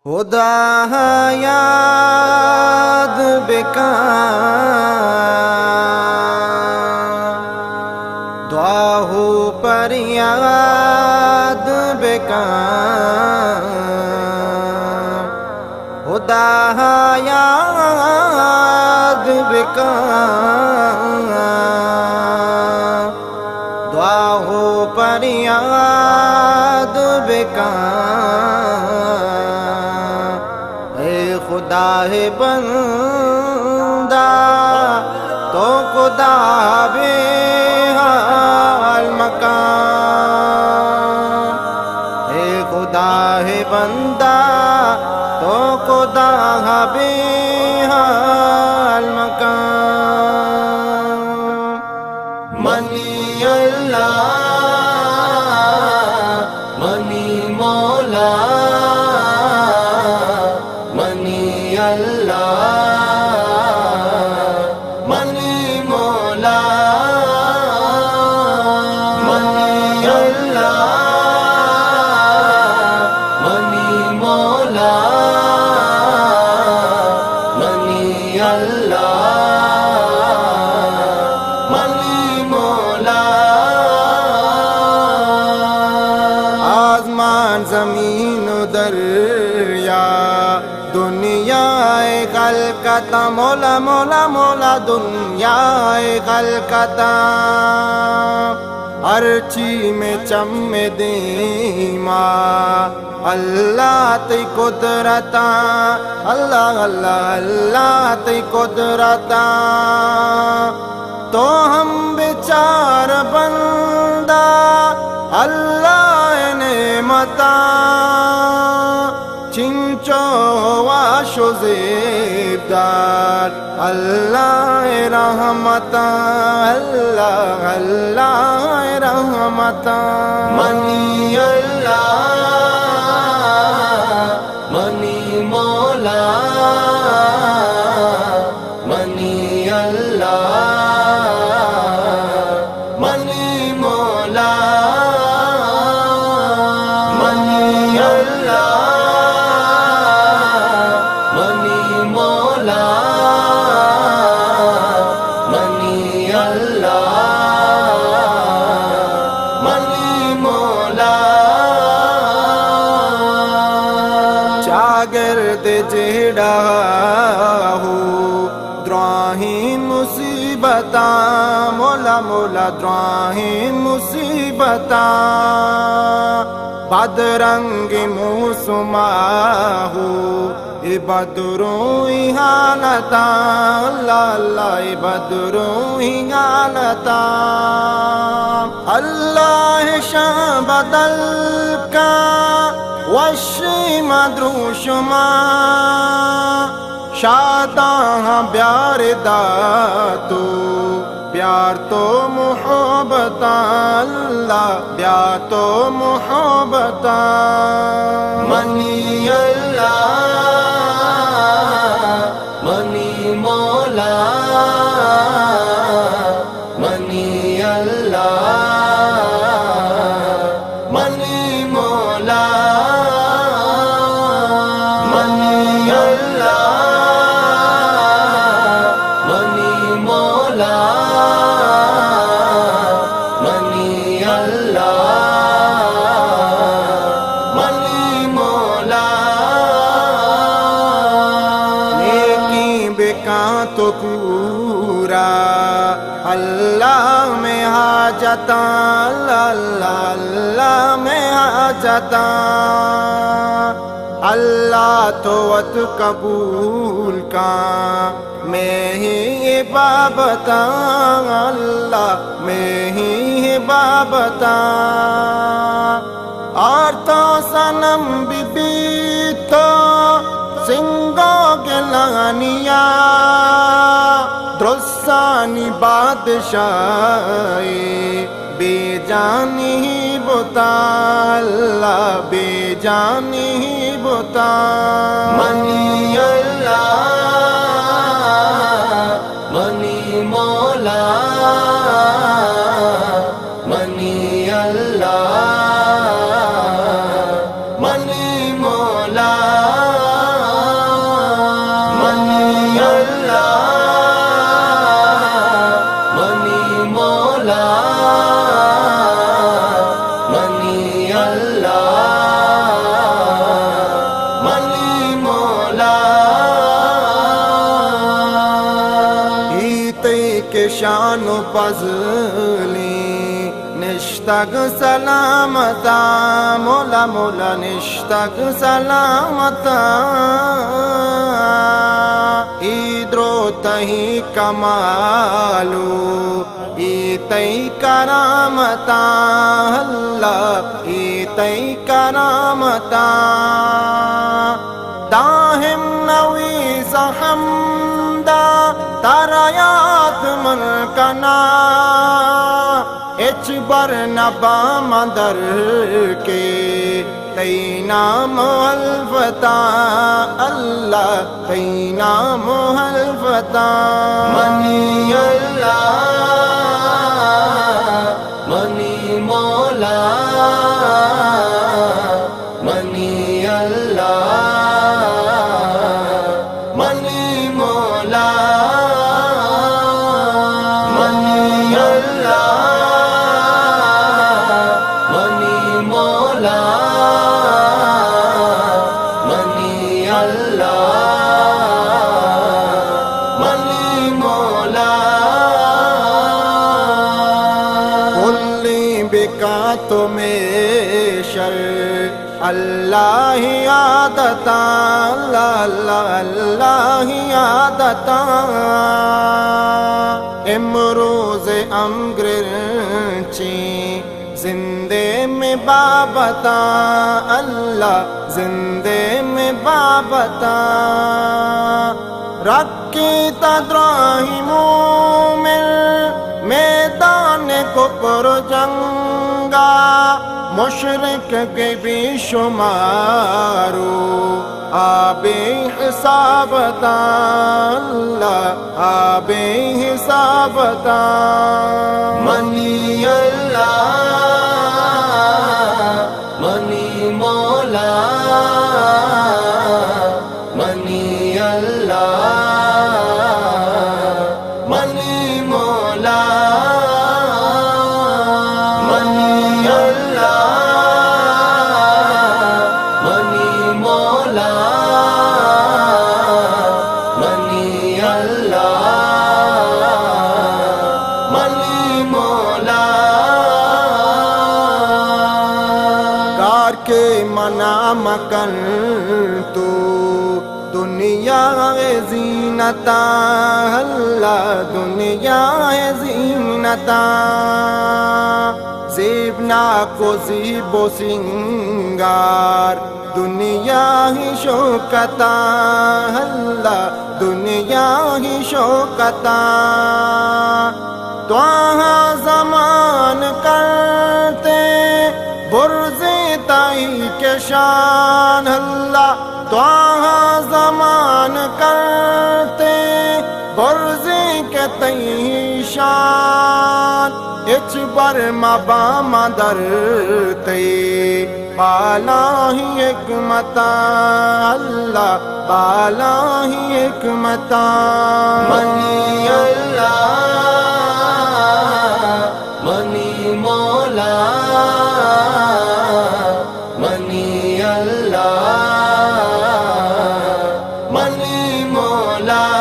خدا یاد بکن، دعا ہو پر یاد بکن، خدا یاد بکن، دعا ہو پر یاد بکن، خدا ہے بندہ تو خدا بے حال مکان، اے خدا ہے بندہ تو خدا بے حال مکان۔ منی اللہ منی مولا، اللہ منی مولا، منی اللہ منی مولا، منی اللہ منی مولا۔ آسمان زمین و دریا دنیا خلقتا، مولا مولا مولا دنیا خلقتا، ہر چیز میں چم دیما اللہ تی قدرتا، اللہ اللہ اللہ تی قدرتا، تو ہم بیچار بندہ اللہ نعمتا، چنچو واشو زیبدار اللہ رحمتا، اللہ اللہ رحمتا۔ منی اللہ منی مولا، منی اللہ منی مولا، منی اللہ منی مولا، منی اللہ منی مولا۔ شاگرد جیڑا ہو دراہیم مصیبتا، مولا مولا دراہیم مصیبتا، بدرنگ موسما ہو بدروئی حالتا، اللہ اللہ بدروئی حالتا، اللہ شاہ بدل کا وشی مدروشما، شاداں بیار داتو پیار تو محبتا، اللہ پیار تو محبتا۔ منی اللہ منی مولا، منی اللہ منی مولا، منی اللہ منی مولا، منی اللہ منی مولا۔ نیکی بکا تو پورا اللہ میں حاجتا، اللہ اللہ میں حاجتا، اللہ تو وت قبول کا میں ہی بابتا، اللہ میں ہی بابتا، اور تو سنم بی بی تو سنگو گلانیا، درسانی بادشاہی بے جانی بتا، اللہ بے جانی بتا۔ منی اللہ منی مولا، منی اللہ منی مولا، ایمان و پزلی نشتگ سلامتا مولا مولا نشتگ سلامتا ایدرو تہی کمالو ایتئی کرامتا اللہ ایتئی کرامتا داہم نوی زحمدہ ترایات من کنا اچ بر نبا مدر کے تی نام الفتا اللہ تی نام الفتا منی اللہ منی مولا منی اللہ منی مولا منی اللہ منی مولا منی اللہ منی مولا کلی بکا تمہیں شر اللہ عادتا اللہ اللہ عادتا امروز امگرچی زندے میں بابتا اللہ زندے میں بابتا رکھی تدراہیموں میں میدان کفر جنگا مشرک کے بھی شمارو آب حسابتا اللہ آب حسابتا منی اللہ منی مولا منی اللہ منی مولا منی اللہ منی مولا منی اللہ منی مولا کار کے منا مکن تو دنیا زینتا اللہ دنیا زینتا زیبنا کو زیب و سنگار دنیا ہی شوکتا اللہ دنیا ہی شوکتا تواہا زمان کرتے برز تائی کے شان اللہ تواہا زمان کرتے برز کے تئی شان اچ بر مبا مدر تی بالا ہی حکمتا اللہ بالا ہی حکمتا منی اللہ منی مولا منی اللہ منی مولا